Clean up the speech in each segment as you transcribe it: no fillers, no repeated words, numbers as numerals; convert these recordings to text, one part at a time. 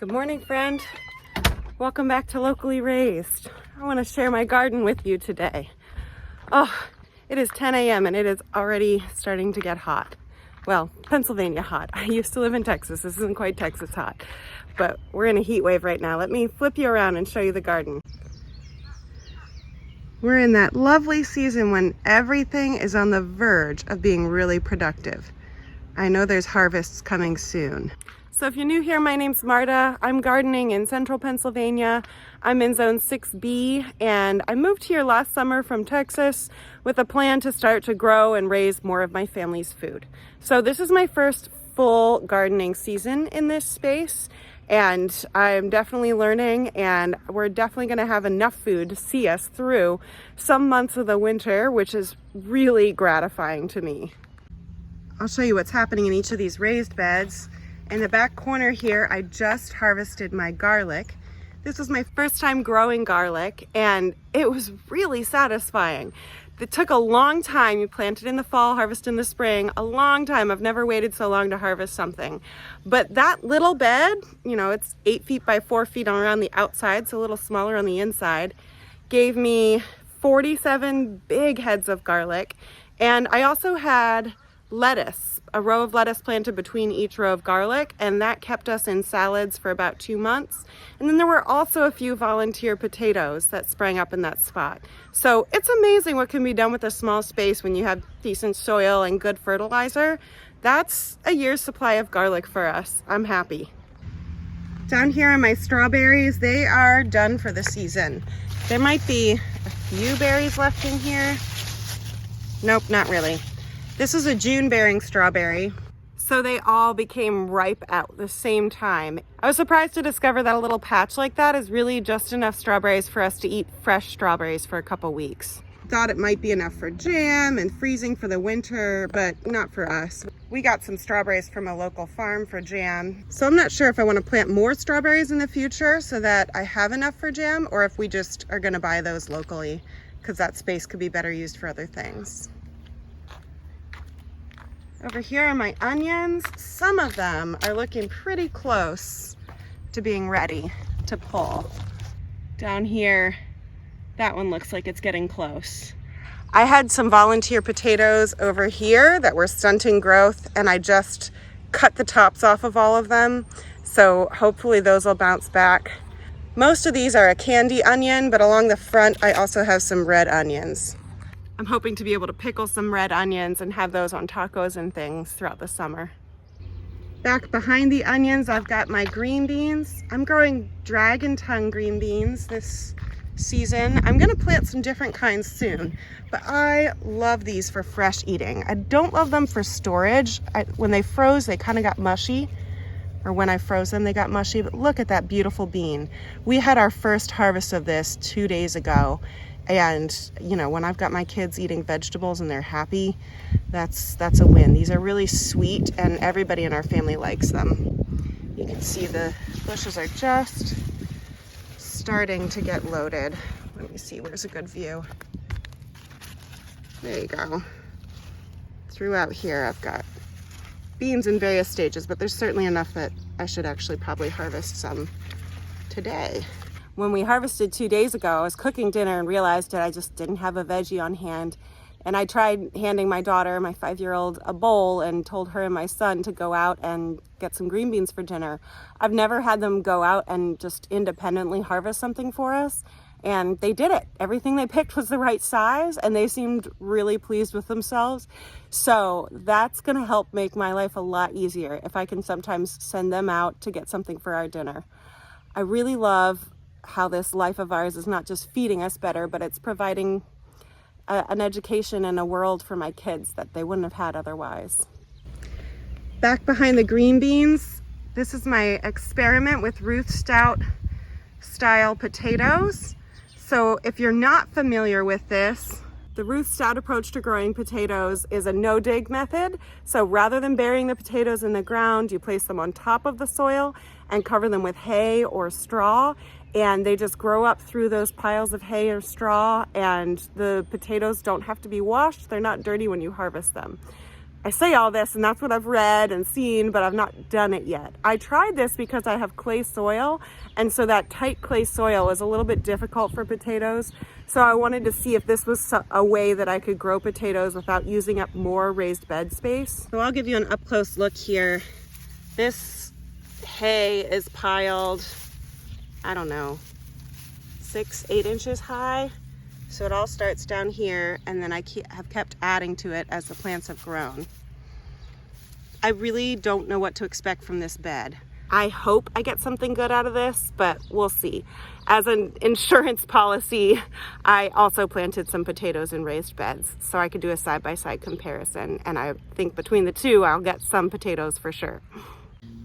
Good morning, friend. Welcome back to Locally Raised. I want to share my garden with you today. Oh, it is 10 a.m. and it is already starting to get hot. Well, Pennsylvania hot. I used to live in Texas. This isn't quite Texas hot, but we're in a heat wave right now. Let me flip you around and show you the garden. We're in that lovely season when everything is on the verge of being really productive. I know there's harvests coming soon. So if you're new here, my name's Marta. I'm gardening in central Pennsylvania. I'm in zone 6B, and I moved here last summer from Texas with a plan to start to grow and raise more of my family's food. So this is my first full gardening season in this space, and I'm definitely learning, and we're definitely gonna have enough food to see us through some months of the winter, which is really gratifying to me. I'll show you what's happening in each of these raised beds. In the back corner here, I just harvested my garlic. This was my first time growing garlic, and it was really satisfying. It took a long time. You plant it in the fall, harvest in the spring, a long time. I've never waited so long to harvest something. But that little bed, it's 8 feet by 4 feet around the outside, so a little smaller on the inside, gave me 47 big heads of garlic. And I also had lettuce, a row of lettuce planted between each row of garlic, and that kept us in salads for about 2 months. And then there were also a few volunteer potatoes that sprang up in that spot. So it's amazing what can be done with a small space when you have decent soil and good fertilizer. That's a year's supply of garlic for us. I'm happy. Down here are my strawberries. They are done for the season. There might be a few berries left in here. Nope, not really. This is a June-bearing strawberry, so they all became ripe at the same time. I was surprised to discover that a little patch like that is really just enough strawberries for us to eat fresh strawberries for a couple weeks. Thought it might be enough for jam and freezing for the winter, but not for us. We got some strawberries from a local farm for jam, so I'm not sure if I want to plant more strawberries in the future so that I have enough for jam, or if we just are going to buy those locally, because that space could be better used for other things. Over here are my onions. Some of them are looking pretty close to being ready to pull. Down here, that one looks like it's getting close. I had some volunteer potatoes over here that were stunting growth, and I just cut the tops off of all of them. So hopefully those will bounce back. Most of these are a candy onion, but along the front, I also have some red onions. I'm hoping to be able to pickle some red onions and have those on tacos and things throughout the summer. Back behind the onions, I've got my green beans. I'm growing dragon tongue green beans this season. I'm gonna plant some different kinds soon, but I love these for fresh eating. I don't love them for storage. When they froze, they kind of got mushy, or when I froze them, they got mushy, but look at that beautiful bean. We had our first harvest of this 2 days ago. And when I've got my kids eating vegetables and they're happy, that's a win. These are really sweet, and everybody in our family likes them. You can see the bushes are just starting to get loaded. Let me see, where's a good view? There you go. Throughout here, I've got beans in various stages, but there's certainly enough that I should actually probably harvest some today. When we harvested 2 days ago, I was cooking dinner and realized that I just didn't have a veggie on hand. And I tried handing my daughter, my 5-year-old, a bowl and told her and my son to go out and get some green beans for dinner. I've never had them go out and just independently harvest something for us. And they did it. Everything they picked was the right size, and they seemed really pleased with themselves. So that's gonna help make my life a lot easier if I can sometimes send them out to get something for our dinner. I really love how this life of ours is not just feeding us better, but it's providing an education and a world for my kids that they wouldn't have had otherwise. Back behind the green beans, this is my experiment with Ruth Stout style potatoes. So if you're not familiar with this, the Ruth Stout approach to growing potatoes is a no-dig method. So rather than burying the potatoes in the ground, you place them on top of the soil and cover them with hay or straw, and they just grow up through those piles of hay or straw, and the potatoes don't have to be washed. They're not dirty when you harvest them. I say all this and that's what I've read and seen, but I've not done it yet. I tried this because I have clay soil, and so that tight clay soil is a little bit difficult for potatoes. So I wanted to see if this was a way that I could grow potatoes without using up more raised bed space. So I'll give you an up close look here. This hay is piled, I don't know, 6-8 inches high. So it all starts down here, and then I have kept adding to it as the plants have grown. I really don't know what to expect from this bed. I hope I get something good out of this, but we'll see. As an insurance policy, I also planted some potatoes in raised beds, so I could do a side-by-side comparison, and I think between the two, I'll get some potatoes for sure.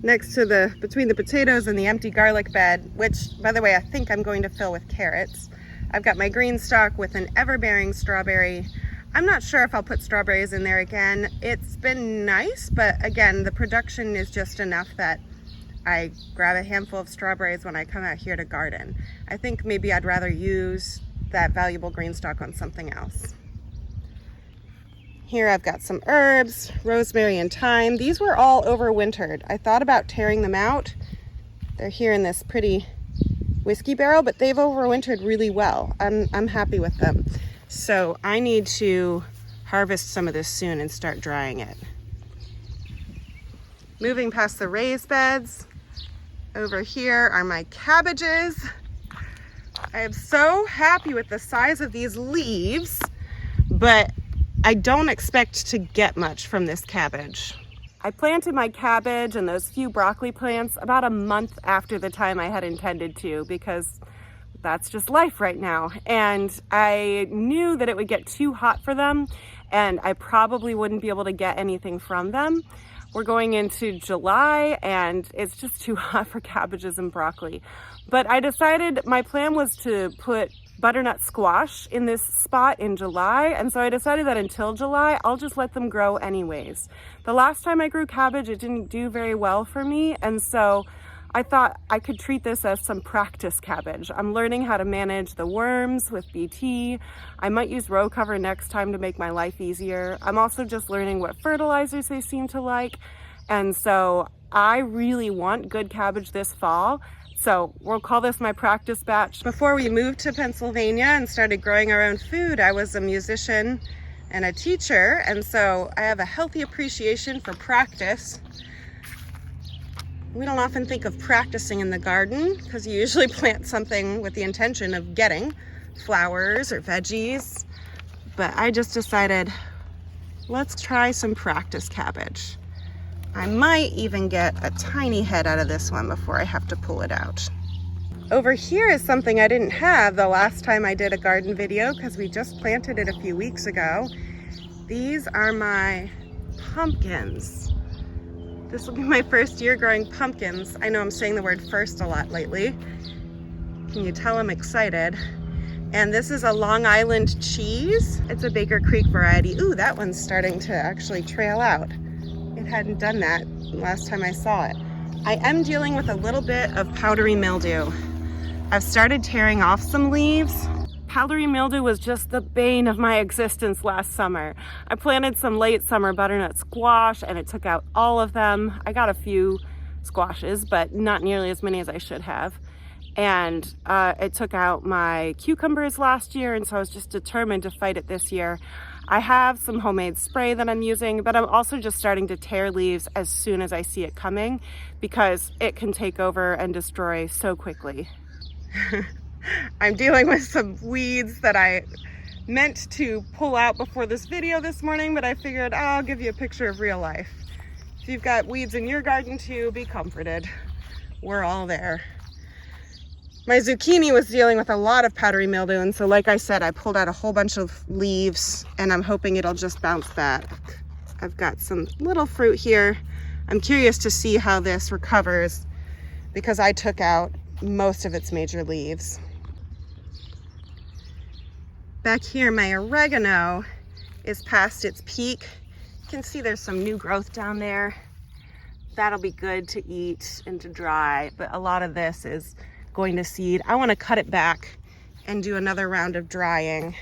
Next to between the potatoes and the empty garlic bed, which, by the way, I think I'm going to fill with carrots, I've got my green stalk with an ever-bearing strawberry. I'm not sure if I'll put strawberries in there again. It's been nice, but again, the production is just enough that I grab a handful of strawberries when I come out here to garden. I think maybe I'd rather use that valuable green stalk on something else. Here I've got some herbs, rosemary and thyme. These were all overwintered. I thought about tearing them out. They're here in this pretty whiskey barrel, but they've overwintered really well. I'm happy with them. So I need to harvest some of this soon and start drying it. Moving past the raised beds, over here are my cabbages. I am so happy with the size of these leaves, but I don't expect to get much from this cabbage. I planted my cabbage and those few broccoli plants about a month after the time I had intended to, because that's just life right now. And I knew that it would get too hot for them and I probably wouldn't be able to get anything from them. We're going into July and it's just too hot for cabbages and broccoli. But I decided my plan was to put butternut squash in this spot in July, and so I decided that until July I'll just let them grow anyways. The last time I grew cabbage, it didn't do very well for me, and so I thought I could treat this as some practice cabbage. I'm learning how to manage the worms with BT. I might use row cover next time to make my life easier. I'm also just learning what fertilizers they seem to like, and so I really want good cabbage this fall. So we'll call this my practice batch. Before we moved to Pennsylvania and started growing our own food, I was a musician and a teacher, and so I have a healthy appreciation for practice. We don't often think of practicing in the garden because you usually plant something with the intention of getting flowers or veggies, but I just decided, let's try some practice cabbage. I might even get a tiny head out of this one before I have to pull it out. Over here is something I didn't have the last time I did a garden video because we just planted it a few weeks ago. These are my pumpkins. This will be my first year growing pumpkins. I know I'm saying the word first a lot lately. Can you tell I'm excited? And this is a Long Island cheese. It's a Baker Creek variety. Ooh, that one's starting to actually trail out. It hadn't done that last time I saw it. I am dealing with a little bit of powdery mildew. I've started tearing off some leaves. Powdery mildew was just the bane of my existence last summer. I planted some late summer butternut squash and it took out all of them. I got a few squashes, but not nearly as many as I should have. And it took out my cucumbers last year, and so I was just determined to fight it this year. I have some homemade spray that I'm using, but I'm also just starting to tear leaves as soon as I see it coming because it can take over and destroy so quickly. I'm dealing with some weeds that I meant to pull out before this video this morning, but I figured I'll give you a picture of real life. If you've got weeds in your garden too, be comforted. We're all there. My zucchini was dealing with a lot of powdery mildew, and so like I said, I pulled out a whole bunch of leaves and I'm hoping it'll just bounce back. I've got some little fruit here. I'm curious to see how this recovers because I took out most of its major leaves. Back here, my oregano is past its peak. You can see there's some new growth down there. That'll be good to eat and to dry, but a lot of this is going to seed. I want to cut it back and do another round of drying.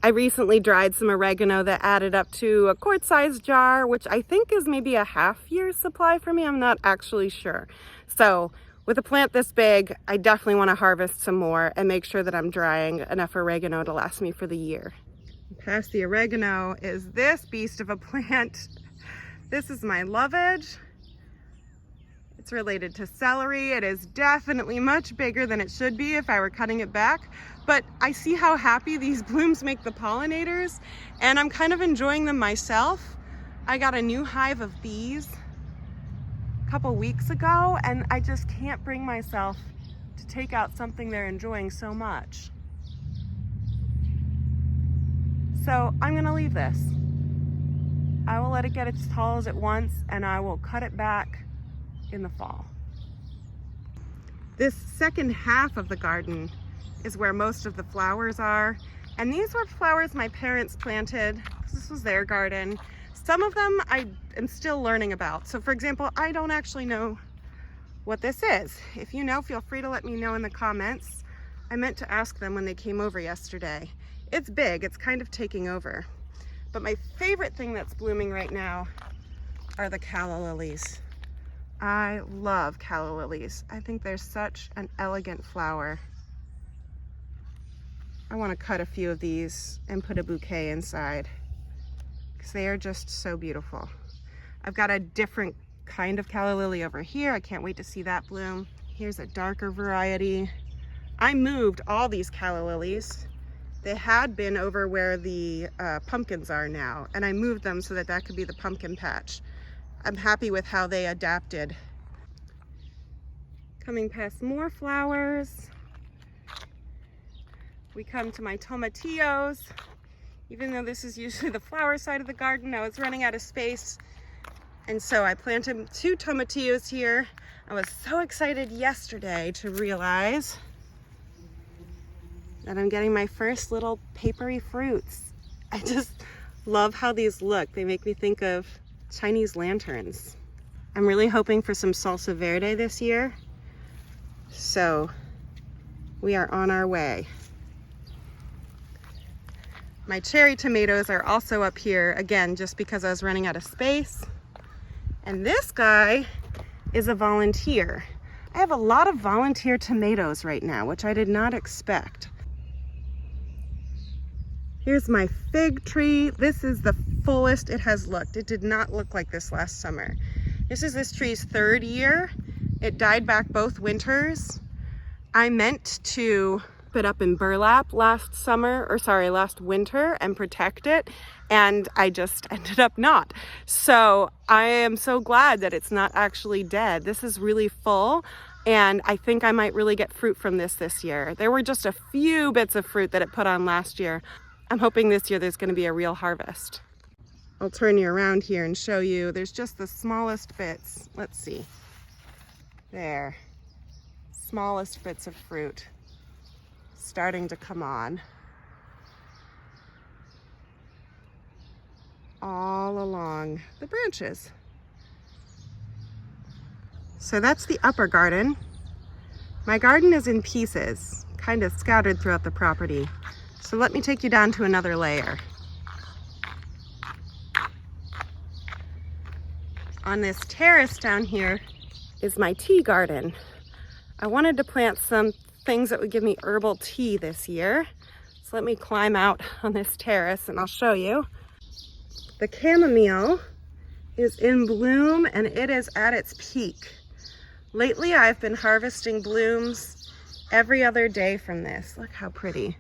I recently dried some oregano that added up to a quart-sized jar, which I think is maybe a half-year supply for me. I'm not actually sure. So with a plant this big, I definitely want to harvest some more and make sure that I'm drying enough oregano to last me for the year. Past the oregano is this beast of a plant. This is my lovage. It's related to celery. It is definitely much bigger than it should be if I were cutting it back, but I see how happy these blooms make the pollinators, and I'm kind of enjoying them myself. I got a new hive of bees a couple weeks ago, and I just can't bring myself to take out something they're enjoying so much. So I'm gonna leave this. I will let it get as tall as it wants, and I will cut it back in the fall. This second half of the garden is where most of the flowers are, and these were flowers my parents planted because this was their garden. Some of them I am still learning about. So for example, I don't actually know what this is. If you know, feel free to let me know in the comments. I meant to ask them when they came over yesterday. It's big, it's kind of taking over. But my favorite thing that's blooming right now are the calla lilies. I love calla lilies. I think they're such an elegant flower. I want to cut a few of these and put a bouquet inside because they are just so beautiful. I've got a different kind of calla lily over here. I can't wait to see that bloom. Here's a darker variety. I moved all these calla lilies. They had been over where the pumpkins are now, and I moved them so that that could be the pumpkin patch. I'm happy with how they adapted. Coming past more flowers, we come to my tomatillos. Even though this is usually the flower side of the garden, I was running out of space, and so I planted 2 tomatillos here. I was so excited yesterday to realize that I'm getting my first little papery fruits. I just love how these look. They make me think of Chinese lanterns. I'm really hoping for some salsa verde this year, so we are on our way. My cherry tomatoes are also up here, again, just because I was running out of space. And this guy is a volunteer. I have a lot of volunteer tomatoes right now, which I did not expect. Here's my fig tree. This is the fullest it has looked. It did not look like this last summer. This is this tree's 3rd year. It died back both winters. I meant to put it up in burlap last winter and protect it, and I just ended up not. So I am so glad that it's not actually dead. This is really full, and I think I might really get fruit from this year. There were just a few bits of fruit that it put on last year. I'm hoping this year there's going to be a real harvest. I'll turn you around here and show you. There's just the smallest bits. Let's see. There. Smallest bits of fruit starting to come on. All along the branches. So that's the upper garden. My garden is in pieces, kind of scattered throughout the property. So let me take you down to another layer. On this terrace down here is my tea garden. I wanted to plant some things that would give me herbal tea this year. So let me climb out on this terrace and I'll show you. The chamomile is in bloom and it is at its peak. Lately I've been harvesting blooms every other day from this. Look how pretty.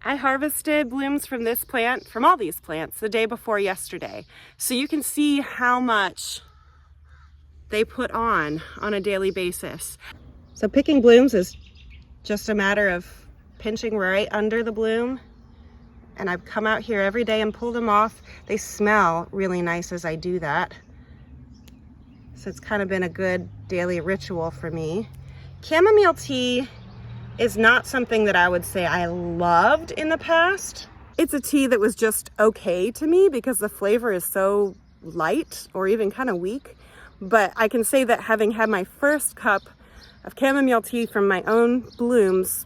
I harvested blooms from this plant, from all these plants, the day before yesterday. So you can see how much they put on a daily basis. So picking blooms is just a matter of pinching right under the bloom. And I've come out here every day and pulled them off. They smell really nice as I do that. So it's kind of been a good daily ritual for me. Chamomile tea is not something that I would say I loved in the past. It's a tea that was just okay to me because the flavor is so light or even kind of weak. But I can say that having had my first cup of chamomile tea from my own blooms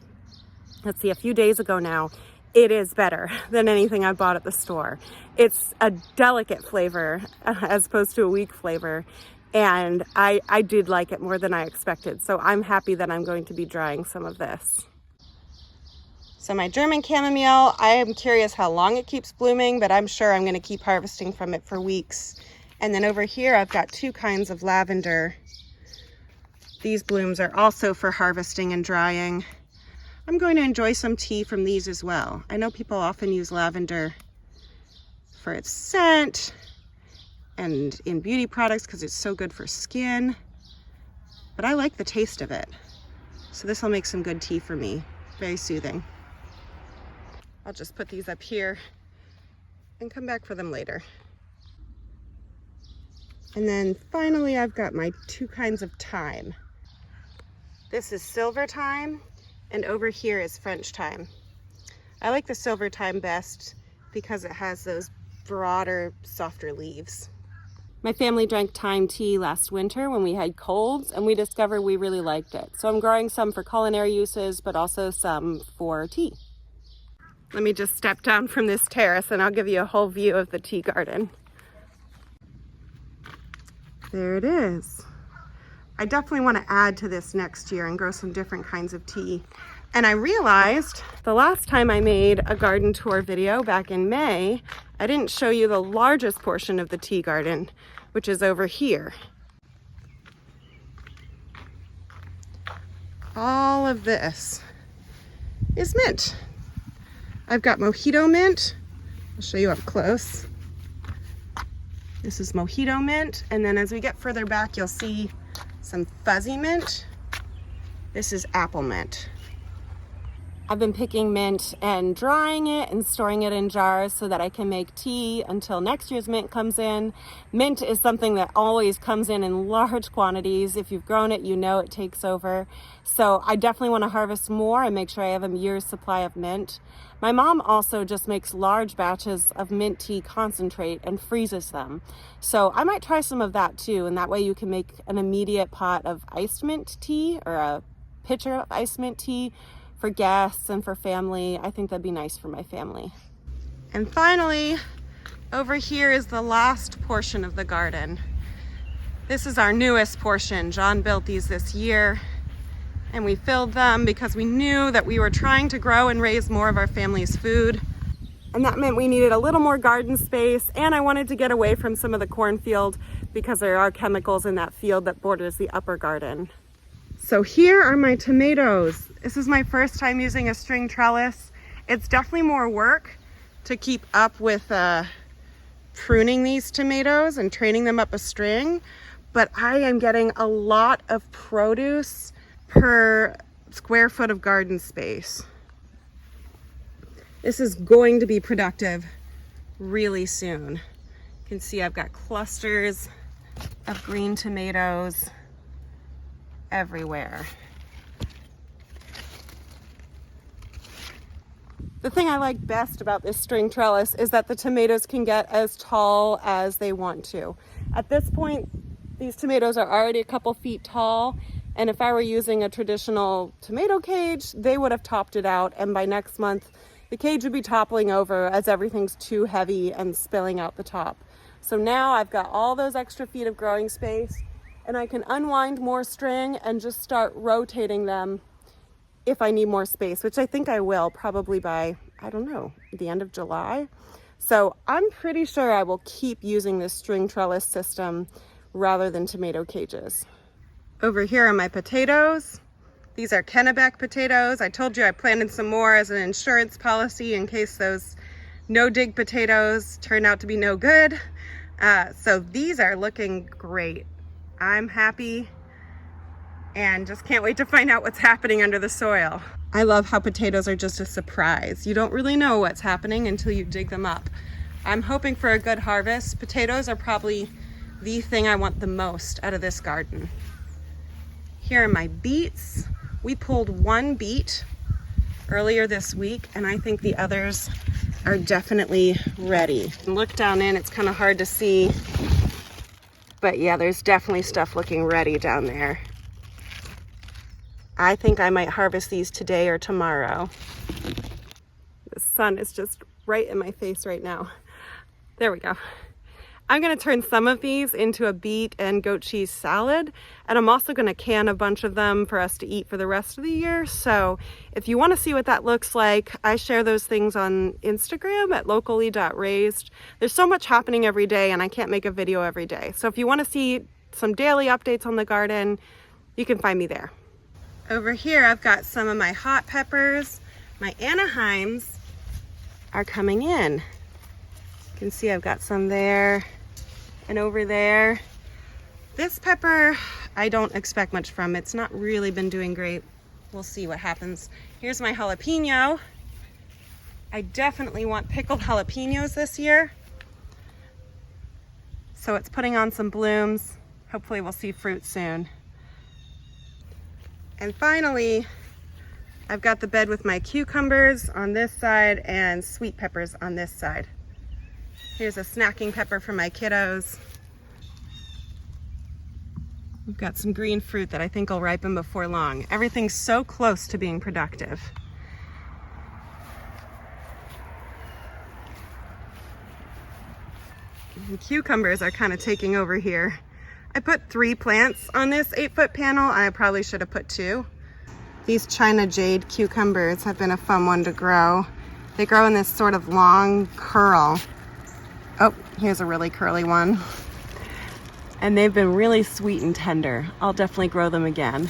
let's see, a few days ago now, it is better than anything I bought at the store. It's a delicate flavor as opposed to a weak flavor. And I did like it more than I expected. So I'm happy that I'm going to be drying some of this. So my German chamomile, I am curious how long it keeps blooming, but I'm sure I'm going to keep harvesting from it for weeks. And then over here, I've got two kinds of lavender. These blooms are also for harvesting and drying. I'm going to enjoy some tea from these as well. I know people often use lavender for its scent and in beauty products because it's so good for skin, but I like the taste of it. So this will make some good tea for me. Very soothing. I'll just put these up here and come back for them later. And then finally, I've got my two kinds of thyme. This is silver thyme, and over here is French thyme. I like the silver thyme best because it has those broader, softer leaves. My family drank thyme tea last winter when we had colds, and we discovered we really liked it. So I'm growing some for culinary uses, but also some for tea. Let me just step down from this terrace and I'll give you a whole view of the tea garden. There it is. I definitely want to add to this next year and grow some different kinds of tea. And I realized the last time I made a garden tour video back in May, I didn't show you the largest portion of the tea garden, which is over here. All of this is mint. I've got mojito mint. I'll show you up close. This is mojito mint, and then as we get further back, you'll see some fuzzy mint. This is apple mint. I've been picking mint and drying it and storing it in jars so that I can make tea until next year's mint comes in. Mint is something that always comes in large quantities. If you've grown it, you know it takes over. So I definitely want to harvest more and make sure I have a year's supply of mint. My mom also just makes large batches of mint tea concentrate and freezes them. So I might try some of that too, and that way you can make an immediate pot of iced mint tea or a pitcher of iced mint tea for guests and for family. I think that'd be nice for my family. And finally, over here is the last portion of the garden. This is our newest portion. John built these this year, and we filled them because we knew that we were trying to grow and raise more of our family's food. And that meant we needed a little more garden space, and I wanted to get away from some of the cornfield because there are chemicals in that field that borders the upper garden. So here are my tomatoes. This is my first time using a string trellis. It's definitely more work to keep up with pruning these tomatoes and training them up a string, but I am getting a lot of produce per square foot of garden space. This is going to be productive really soon. You can see I've got clusters of green tomatoes everywhere. The thing I like best about this string trellis is that the tomatoes can get as tall as they want to. At this point, these tomatoes are already a couple feet tall, and if I were using a traditional tomato cage, they would have topped it out, and by next month, the cage would be toppling over as everything's too heavy and spilling out the top. So now I've got all those extra feet of growing space, and I can unwind more string and just start rotating them if I need more space, which I think I will probably by, I don't know, the end of July. So I'm pretty sure I will keep using this string trellis system rather than tomato cages. Over here are my potatoes. These are Kennebec potatoes. I told you I planted some more as an insurance policy in case those no-dig potatoes turn out to be no good. So these are looking great. I'm happy and just can't wait to find out what's happening under the soil. I love how potatoes are just a surprise. You don't really know what's happening until you dig them up. I'm hoping for a good harvest. Potatoes are probably the thing I want the most out of this garden. Here are my beets. We pulled one beet earlier this week, and I think the others are definitely ready. Look down in, it's kind of hard to see, but yeah, there's definitely stuff looking ready down there. I think I might harvest these today or tomorrow. The sun is just right in my face right now. There we go. I'm going to turn some of these into a beet and goat cheese salad, and I'm also going to can a bunch of them for us to eat for the rest of the year. So if you want to see what that looks like, I share those things on Instagram at locally.raised. There's so much happening every day and I can't make a video every day. So if you want to see some daily updates on the garden, you can find me there. Over here I've got some of my hot peppers. My Anaheims are coming in. You can see I've got some there and over there. This pepper, I don't expect much from. It's not really been doing great. We'll see what happens. Here's my jalapeno. I definitely want pickled jalapenos this year. So it's putting on some blooms. Hopefully we'll see fruit soon. And finally, I've got the bed with my cucumbers on this side and sweet peppers on this side. Here's a snacking pepper for my kiddos. We've got some green fruit that I think will ripen before long. Everything's so close to being productive. And cucumbers are kind of taking over here. I put 3 plants on this 8-foot panel. I probably should have put 2. These China jade cucumbers have been a fun one to grow. They grow in this sort of long curl. Oh, here's a really curly one. And they've been really sweet and tender. I'll definitely grow them again.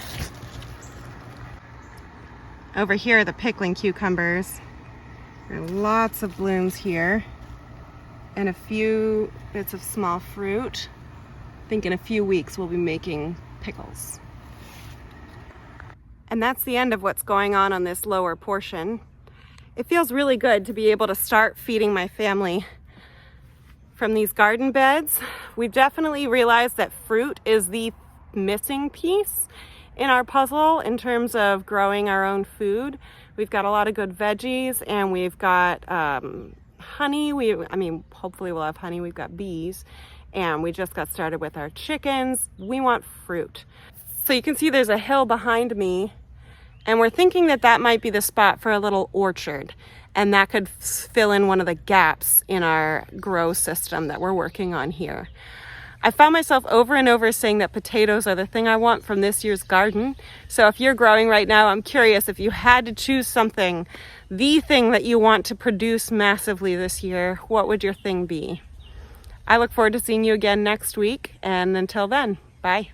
Over here are the pickling cucumbers. There are lots of blooms here and a few bits of small fruit. I think in a few weeks we'll be making pickles. And that's the end of what's going on this lower portion. It feels really good to be able to start feeding my family from these garden beds. We've definitely realized that fruit is the missing piece in our puzzle in terms of growing our own food. We've got a lot of good veggies and we've got honey. Hopefully we'll have honey. We've got bees and we just got started with our chickens. We want fruit. So you can see there's a hill behind me and we're thinking that that might be the spot for a little orchard. And that could fill in one of the gaps in our grow system that we're working on here. I found myself over and over saying that potatoes are the thing I want from this year's garden. So if you're growing right now, I'm curious if you had to choose something, the thing that you want to produce massively this year, what would your thing be? I look forward to seeing you again next week. And until then, bye.